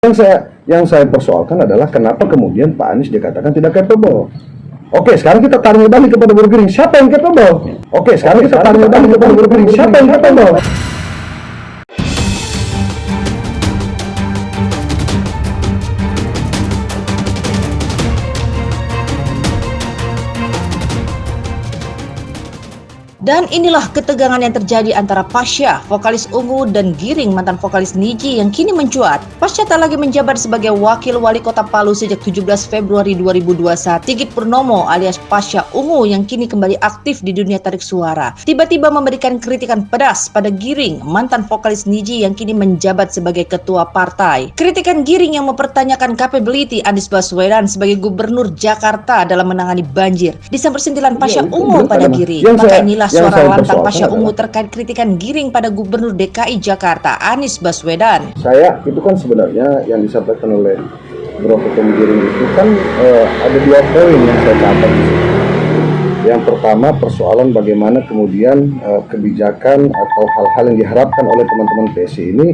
Yang saya persoalkan adalah kenapa kemudian Pak Anies dikatakan tidak capable. Oke, sekarang kita tanya balik kepada buruh giring, siapa yang capable? Oke, sekarang kita tanya balik kepada buruh giring, siapa yang capable? Dan inilah ketegangan yang terjadi antara Pasha, vokalis Ungu, dan Giring, mantan vokalis Niji, yang kini mencuat. Pasha tak lagi menjabat sebagai wakil wali kota Palu sejak 17 Februari 2021. Sigit Purnomo alias Pasha Ungu yang kini kembali aktif di dunia tarik suara, tiba-tiba memberikan kritikan pedas pada Giring, mantan vokalis Niji yang kini menjabat sebagai ketua partai. Kritikan Giring yang mempertanyakan capability Anies Baswedan sebagai gubernur Jakarta dalam menangani banjir disambut sentilan Pasha Ungu pada Giring. Maka inilah suara lantang Pasha Ungu terkait kritikan Giring pada Gubernur DKI Jakarta Anies Baswedan. Saya itu kan sebenarnya yang disampaikan oleh Bro Ketum Giring itu kan ada dua poin yang saya catat di situ. Yang pertama persoalan bagaimana kemudian kebijakan atau hal-hal yang diharapkan oleh teman-teman PSI ini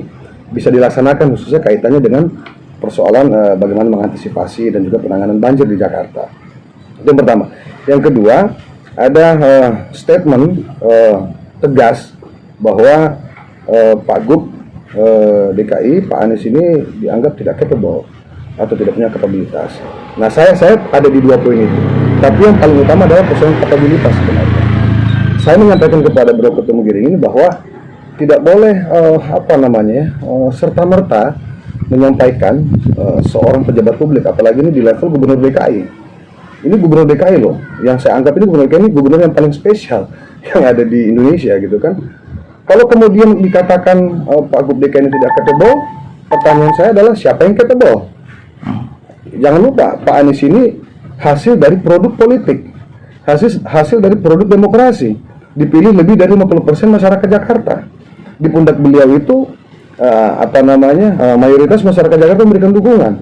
bisa dilaksanakan, khususnya kaitannya dengan persoalan bagaimana mengantisipasi dan juga penanganan banjir di Jakarta. Itu yang pertama. Yang kedua, ada statement tegas bahwa Pak Gub DKI, Pak Anies ini dianggap tidak capable atau tidak punya kapabilitas. Nah, saya ada di dua poin itu. Tapi yang paling utama adalah persoalan kapabilitas sebenarnya. Saya menyampaikan kepada Bro Ketum Giring ini bahwa tidak boleh serta-merta menyampaikan seorang pejabat publik, apalagi ini di level Gubernur DKI. Ini gubernur DKI loh, yang saya anggap ini gubernur DKI ini gubernur yang paling spesial yang ada di Indonesia gitu kan. Kalau kemudian dikatakan Pak Gub DKI ini tidak capable, pertanyaan saya adalah siapa yang capable? Jangan lupa Pak Anies ini hasil dari produk politik, hasil dari produk demokrasi, dipilih lebih dari 50% masyarakat Jakarta. Di pundak beliau itu mayoritas masyarakat Jakarta memberikan dukungan,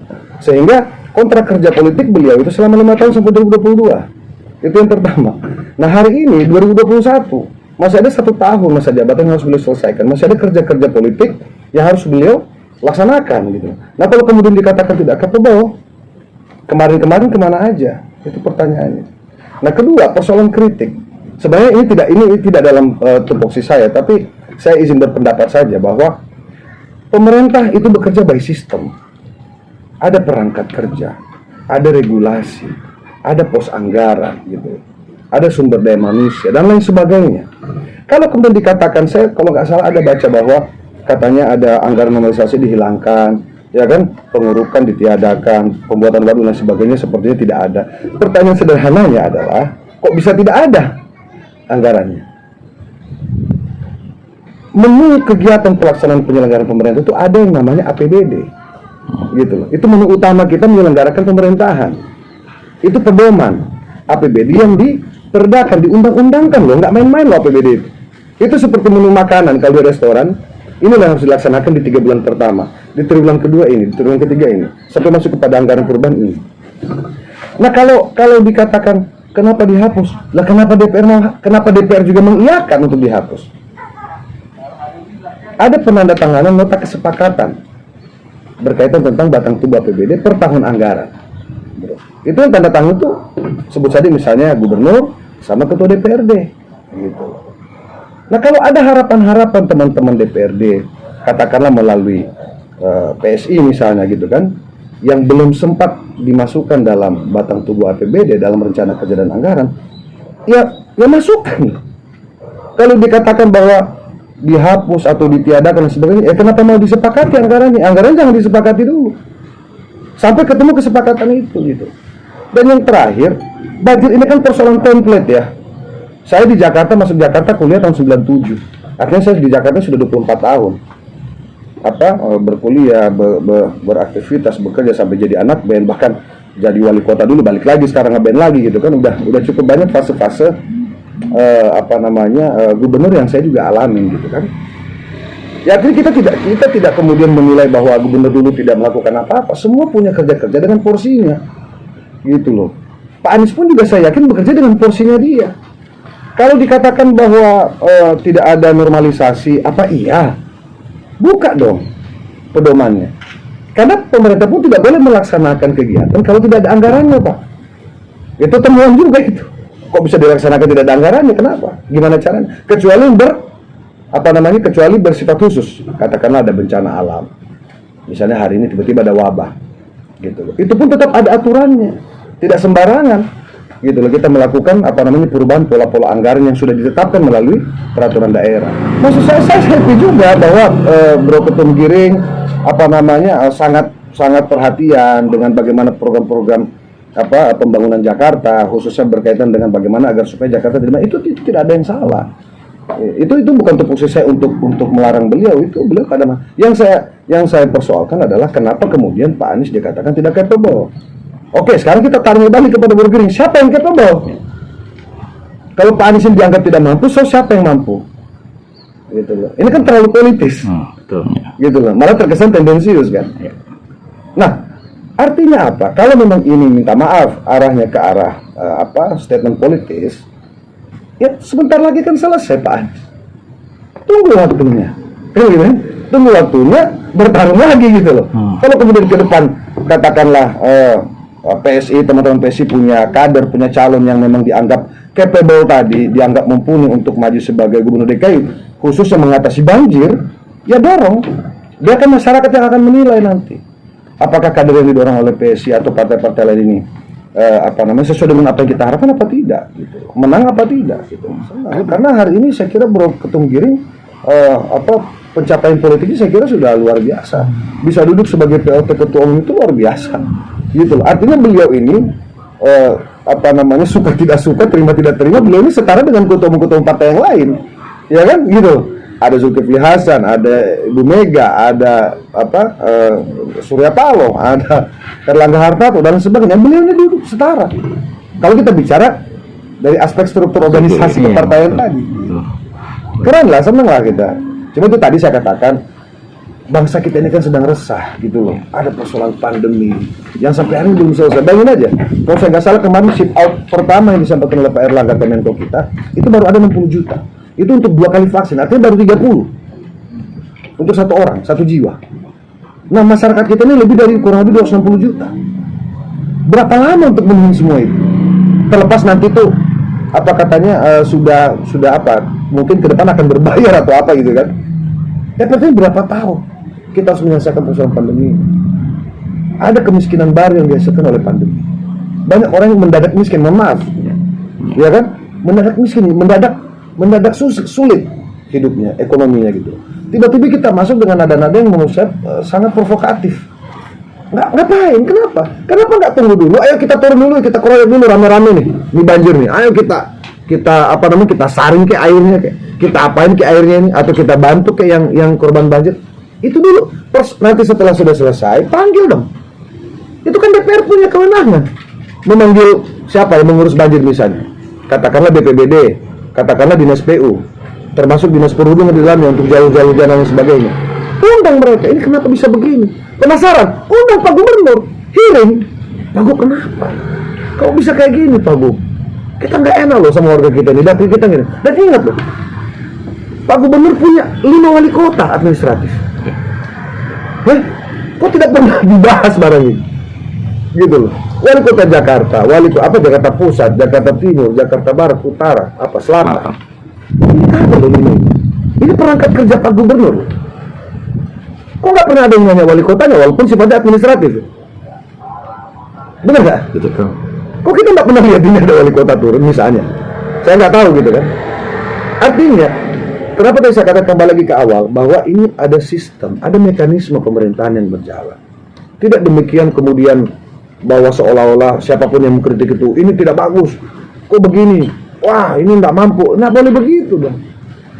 sehingga kontrak kerja politik beliau itu selama 5 tahun sampai 2022. Itu yang pertama. Nah, hari ini 2021 masih ada 1 tahun masa jabatan yang harus beliau selesaikan, masih ada kerja-kerja politik yang harus beliau laksanakan gitu. Nah, kalau kemudian dikatakan tidak capable, kemarin-kemarin kemana aja? Itu pertanyaannya. Nah, kedua, persoalan kritik. Sebenarnya ini tidak dalam tupoksi saya, tapi saya izin berpendapat saja bahwa pemerintah itu bekerja by system. Ada perangkat kerja, ada regulasi, ada pos anggaran gitu, ada sumber daya manusia dan lain sebagainya. Kalau kemudian dikatakan, saya kalau nggak salah ada baca bahwa katanya ada anggaran normalisasi dihilangkan, ya kan, pengurukan ditiadakan, pembuatan baru dan sebagainya, sepertinya tidak ada. Pertanyaan sederhananya adalah, kok bisa tidak ada anggarannya? Menu kegiatan pelaksanaan penyelenggaraan pemerintah itu ada yang namanya APBD. Gitu loh. Itu menu utama kita menyelenggarakan pemerintahan. Itu pedoman APBD yang diperdakan, diundang-undangkan loh, nggak main-main loh APBD itu. Itu seperti menu makanan kalau di restoran. Inilah yang harus dilaksanakan di 3 bulan pertama, di triwulan kedua ini, di triwulan ketiga ini, sampai masuk kepada anggaran perubahan ini. Nah, kalau dikatakan kenapa dihapus? Lah kenapa DPR juga mengiyakan untuk dihapus? Ada penandatanganan nota kesepakatan berkaitan tentang batang tubuh APBD per tahun anggaran. Itu yang tanda tangan itu sebut saja misalnya gubernur sama ketua DPRD gitu. Nah, kalau ada harapan-harapan teman-teman DPRD, katakanlah melalui PSI misalnya gitu kan, yang belum sempat dimasukkan dalam batang tubuh APBD dalam rencana kerja dan anggaran, ya masukkan. Kalau dikatakan bahwa dihapus atau ditiadakan dan sebagainya, kenapa mau disepakati anggarannya? Anggarannya jangan disepakati dulu sampai ketemu kesepakatan itu gitu. Dan yang terakhir, banjir ini kan persoalan template ya. Saya di Jakarta, masuk Jakarta kuliah tahun 97. Artinya saya di Jakarta sudah 24 tahun. Berkuliah, beraktivitas, bekerja sampai jadi anak band, bahkan jadi wali kota dulu, balik lagi sekarang ngeband lagi gitu kan. Udah cukup banyak fase-fase gubernur yang saya juga alami gitu kan. Ya, artinya kita tidak kemudian menilai bahwa gubernur dulu tidak melakukan apa-apa. Semua punya kerja-kerja dengan porsinya gitu loh. Pak Anies pun juga saya yakin bekerja dengan porsinya dia. Kalau dikatakan bahwa tidak ada normalisasi, apa iya? Buka dong pedomannya. Karena pemerintah pun tidak boleh melaksanakan kegiatan kalau tidak ada anggarannya, Pak. Itu temuan juga itu. Kok bisa dilaksanakan tidak ada anggarannya? Kenapa? Gimana caranya? Kecuali bersifat khusus. Katakanlah ada bencana alam. Misalnya hari ini tiba-tiba ada wabah. Gitu loh. Itu pun tetap ada aturannya. Tidak sembarangan. Gitu loh, kita melakukan perubahan pola-pola anggaran yang sudah ditetapkan melalui peraturan daerah. Maksud saya happy juga bahwa Bro Ketum Giring sangat perhatian dengan bagaimana program-program pembangunan Jakarta, khususnya berkaitan dengan bagaimana agar supaya Jakarta itu tidak ada yang salah. Itu bukan tupoksi saya untuk melarang beliau, itu beliau kadang yang saya persoalkan adalah kenapa kemudian Pak Anies dikatakan tidak capable. Oke, sekarang kita tarik balik kepada Bro Giring. Siapa yang capable? Kalau Pak Anies dianggap tidak mampu, so siapa yang mampu? Gitu loh. Ini kan terlalu politis. Betul. Gitu loh. Malah terkesan tendensius kan. Ya. Nah, artinya apa? Kalau memang ini minta maaf arahnya ke arah statement politis, ya sebentar lagi kan selesai Pak Anies. Tunggu waktunya. Gitu kan? Tunggu waktunya bertarung lagi gitu loh. Kalau kemudian ke depan katakanlah PSI, teman-teman PSI punya kader, punya calon yang memang dianggap capable tadi, dianggap mumpuni untuk maju sebagai gubernur DKI, khususnya mengatasi banjir, ya dorong. Biarkan masyarakat yang akan menilai nanti. Apakah kader yang didorong oleh PSI atau partai-partai lain ini sesuai dengan apa yang kita harapkan apa tidak, gitu. Menang apa tidak, gitu. Karena hari ini saya kira Bro Ketum Giring pencapaian politiknya saya kira sudah luar biasa. Bisa duduk sebagai PLT Ketua Umum itu luar biasa. Gitu loh. Artinya beliau ini suka tidak suka, terima tidak terima, beliau ini setara dengan ketua umum partai yang lain. Ya kan? Gitu. Ada Zulkifli Hasan, ada Ibu Mega, ada Surya Paloh, ada Erlangga Hartarto dan sebagainya. Beliau ini duduk setara. Kalau kita bicara dari aspek struktur organisasi kepartaian tadi. Keren lah, seneng lah kita. Cuma itu tadi saya katakan, bangsa kita ini kan sedang resah gitu loh. Ada persoalan pandemi yang sampai hari ini belum selesai. Bayangin aja, kalau saya nggak salah kemarin ship out pertama yang disampaikan oleh Pak Erlangga Kemenko kita, itu baru ada 60 juta. Itu untuk 2 kali vaksin, artinya baru 30 untuk 1 orang, 1 jiwa. Nah, masyarakat kita ini lebih dari kurang lebih 260 juta. Berapa lama untuk memenuhi semua itu? Terlepas nanti tuh sudah mungkin ke depan akan berbayar atau apa gitu kan. Ya berarti berapa tahun kita harus menyelesaikan persoalan pandemi ini. Ada kemiskinan baru yang dihasilkan oleh pandemi. Banyak orang yang mendadak miskin, mohon maaf. Ya kan? Mendadak miskin, mendadak sulit hidupnya, ekonominya gitu. Tiba-tiba kita masuk dengan nada-nada yang menurut saya sangat provokatif. Ngapain? Kenapa? Kenapa nggak tunggu dulu? Ayo kita turun dulu, kita keroyok dulu rame-rame nih, ini banjir nih. Ayo kita saring ke airnya, kita apain ke airnya ini, atau kita bantu ke yang korban banjir. Itu dulu. Terus nanti setelah sudah selesai, panggil dong. Itu kan DPR punya kewenangan memanggil siapa yang mengurus banjir misalnya. Katakanlah BPBD, katakanlah Dinas PU, termasuk Dinas Perhubungan di dalamnya untuk jalur-jalur jalan dan sebagainya. Undang mereka, ini kenapa bisa begini? Penasaran? Undang Pak Gubernur, hearing. Pak Gub, kenapa? Kok bisa kayak gini Pak Gub? Kita nggak enak loh sama warga kita ini, dapil kita gini. Dan ingat loh, Pak Gubernur punya 5 wali kota administratif. Kok tidak pernah dibahas barang ini? Gitu loh. Wali kota Jakarta, Jakarta Pusat, Jakarta Timur, Jakarta Barat, Utara, Selatan. Ini apa loh ini? Ini perangkat kerja Pak Gubernur. Kok nggak pernah ada yang nanya wali kotanya, walaupun sifatnya administratif? Benar nggak? Betul. Kok kita nggak pernah lihat ini ada wali kota turun misalnya? Saya nggak tahu gitu kan. Artinya, kenapa tadi saya katakan kembali lagi ke awal bahwa ini ada sistem, ada mekanisme pemerintahan yang berjalan. Tidak demikian kemudian bahwa seolah-olah siapapun yang mengkritik itu ini tidak bagus, kok begini, wah ini nggak mampu, nggak boleh begitu dong.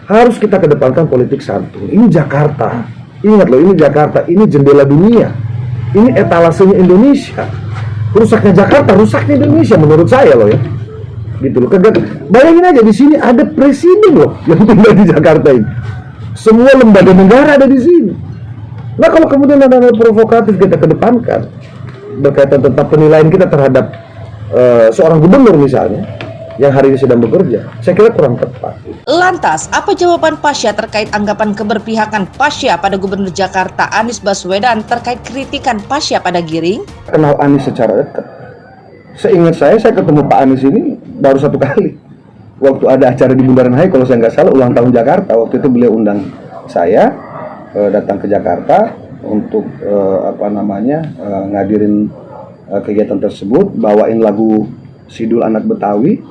Harus kita kedepankan politik santun. Ini Jakarta, ingat loh, ini Jakarta, ini jendela dunia, ini etalasenya Indonesia. Rusaknya Jakarta, rusaknya Indonesia menurut saya loh ya. Gitu loh. Bayangin aja di sini ada presiden loh yang tinggal di Jakarta ini. Semua lembaga negara ada di sini. Nah kalau kemudian ada provokatif kita kedepankan berkaitan tentang penilaian kita terhadap seorang gubernur misalnya, yang hari ini sedang bekerja, saya kira kurang tepat. Lantas, apa jawaban Pasha terkait anggapan keberpihakan Pasha pada Gubernur Jakarta Anies Baswedan terkait kritikan Pasha pada Giring? Kenal Anies secara dekat. Seingat saya ketemu Pak Anies ini baru 1 kali. Waktu ada acara di Bundaran HI, kalau saya nggak salah ulang tahun Jakarta, waktu itu beliau undang saya datang ke Jakarta untuk ngadirin kegiatan tersebut, bawain lagu Sidul Anak Betawi.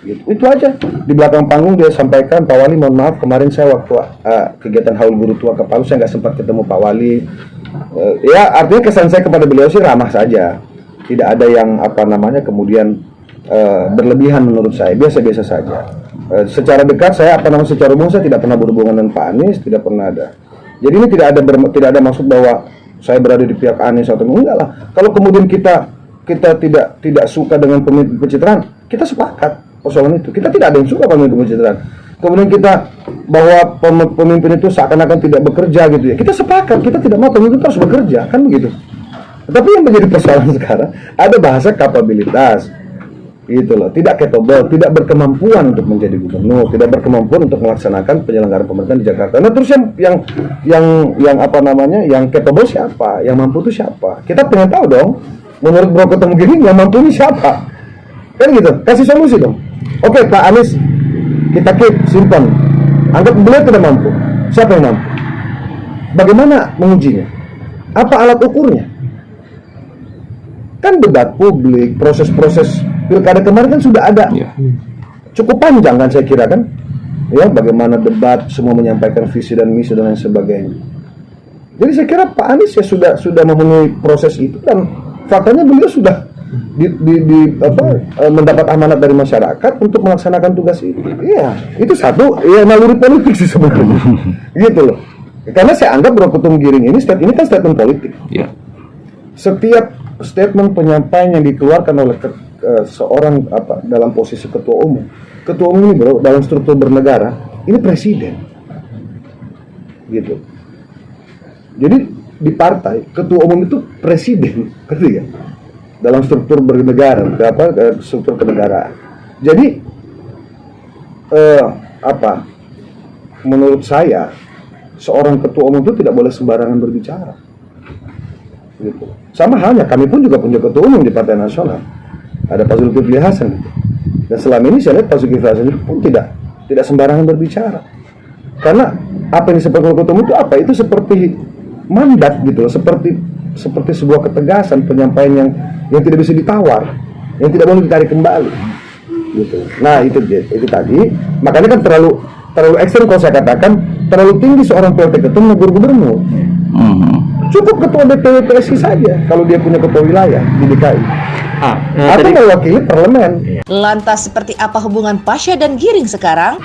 Gitu. Itu aja. Di belakang panggung dia sampaikan, Pak Wali mohon maaf kemarin saya waktu kegiatan Haul Guru Tua ke Palu saya nggak sempat ketemu Pak Wali. Ya artinya kesan saya kepada beliau sih ramah saja, tidak ada yang kemudian berlebihan menurut saya, biasa-biasa saja. Secara dekat saya secara umum saya tidak pernah berhubungan dengan Pak Anies, tidak pernah ada. Jadi ini tidak ada maksud bahwa saya berada di pihak Anies atau enggak lah. Kalau kemudian kita tidak suka dengan pemimpin pencitraan, kita sepakat persoalan itu. Kita tidak ada yang suka pemimpin pencitraan. Kemudian kita bahwa pemimpin itu seakan-akan tidak bekerja gitu ya. Kita sepakat, kita tidak mau pemimpin itu harus bekerja, kan begitu. Tapi yang menjadi persoalan sekarang ada bahasa kapabilitas. Gitu loh, tidak capable, tidak berkemampuan untuk menjadi gubernur, tidak berkemampuan untuk melaksanakan penyelenggaraan pemerintahan di Jakarta. Nah, terus yang capable siapa? Yang mampu itu siapa? Kita pengen tahu dong. Menurut Bro Ketemu Giring yang mampu ini siapa? Kan gitu, kasih solusi dong. Oke, Pak Anies kita keep, simpan. Anggap beliau tidak mampu. Siapa yang mampu? Bagaimana mengujinya? Apa alat ukurnya? Kan debat publik, proses-proses pilkada kemarin kan sudah ada. Cukup panjang kan saya kira kan. Ya, bagaimana debat, semua menyampaikan visi dan misi dan lain sebagainya. Jadi saya kira Pak Anies ya sudah memenuhi proses itu, dan faktanya beliau sudah mendapat amanat dari masyarakat untuk melaksanakan tugas itu. Iya, itu satu ya naluri politik sih sebenarnya. Gitu loh. Karena saya anggap Bro Ketum Giring ini kan statement politik. Iya. Setiap statement penyampaian yang dikeluarkan oleh seorang dalam posisi ketua umum ini bro, dalam struktur bernegara ini presiden gitu. Jadi di partai ketua umum itu presiden, ngerti ya, dalam struktur bernegara, struktur kenegaraan. Jadi menurut saya seorang ketua umum itu tidak boleh sembarangan berbicara. Gitu. Sama halnya kami pun juga punya ketua umum di Partai Nasional, ada Pak Zulkifli Hasan gitu. Dan selama ini saya lihat Pak Zulkifli Hasan pun tidak sembarangan berbicara, karena apa yang disebut ketua umum itu itu seperti mandat gitu loh, seperti sebuah ketegasan penyampaian yang tidak bisa ditawar, yang tidak boleh ditarik kembali gitu. Nah itu tadi, makanya kan terlalu ekstrem kalau saya katakan, terlalu tinggi seorang PLT ketum menegur gubernur. Cukup ketua DPW PSI saja kalau dia punya ketua wilayah di DKI atau mewakili parlemen. Lantas seperti apa hubungan Pasha dan Giring sekarang?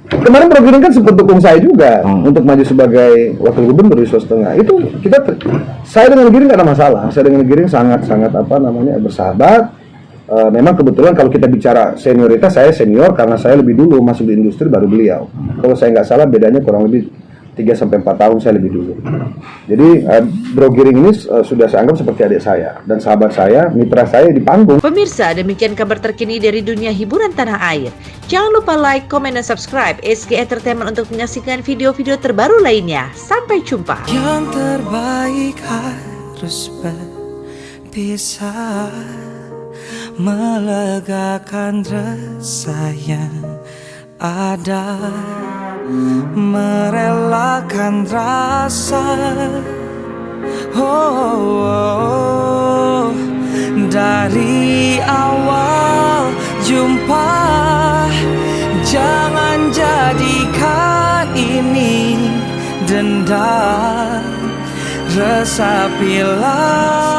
Kemarin Bro Giring kan sempat dukung saya juga untuk maju sebagai wakil gubernur di Sulawesi Tengah. Itu saya dengan Giring gak ada masalah. Saya dengan Giring sangat bersahabat. Memang kebetulan kalau kita bicara senioritas, saya senior karena saya lebih dulu masuk di industri baru beliau. Kalau saya nggak salah bedanya kurang lebih 3-4 tahun saya lebih dulu. Jadi Bro Giring ini sudah saya anggap seperti adik saya dan sahabat saya, mitra saya di panggung. Pemirsa, demikian kabar terkini dari dunia hiburan tanah air. Jangan lupa like, comment, dan subscribe SG Entertainment untuk menyaksikan video-video terbaru lainnya. Sampai jumpa. Yang terbaik harus berpisah, melegakan rasa yang ada, merelakan rasa. Dari awal jumpa, jangan jadikan ini dendam, resapilah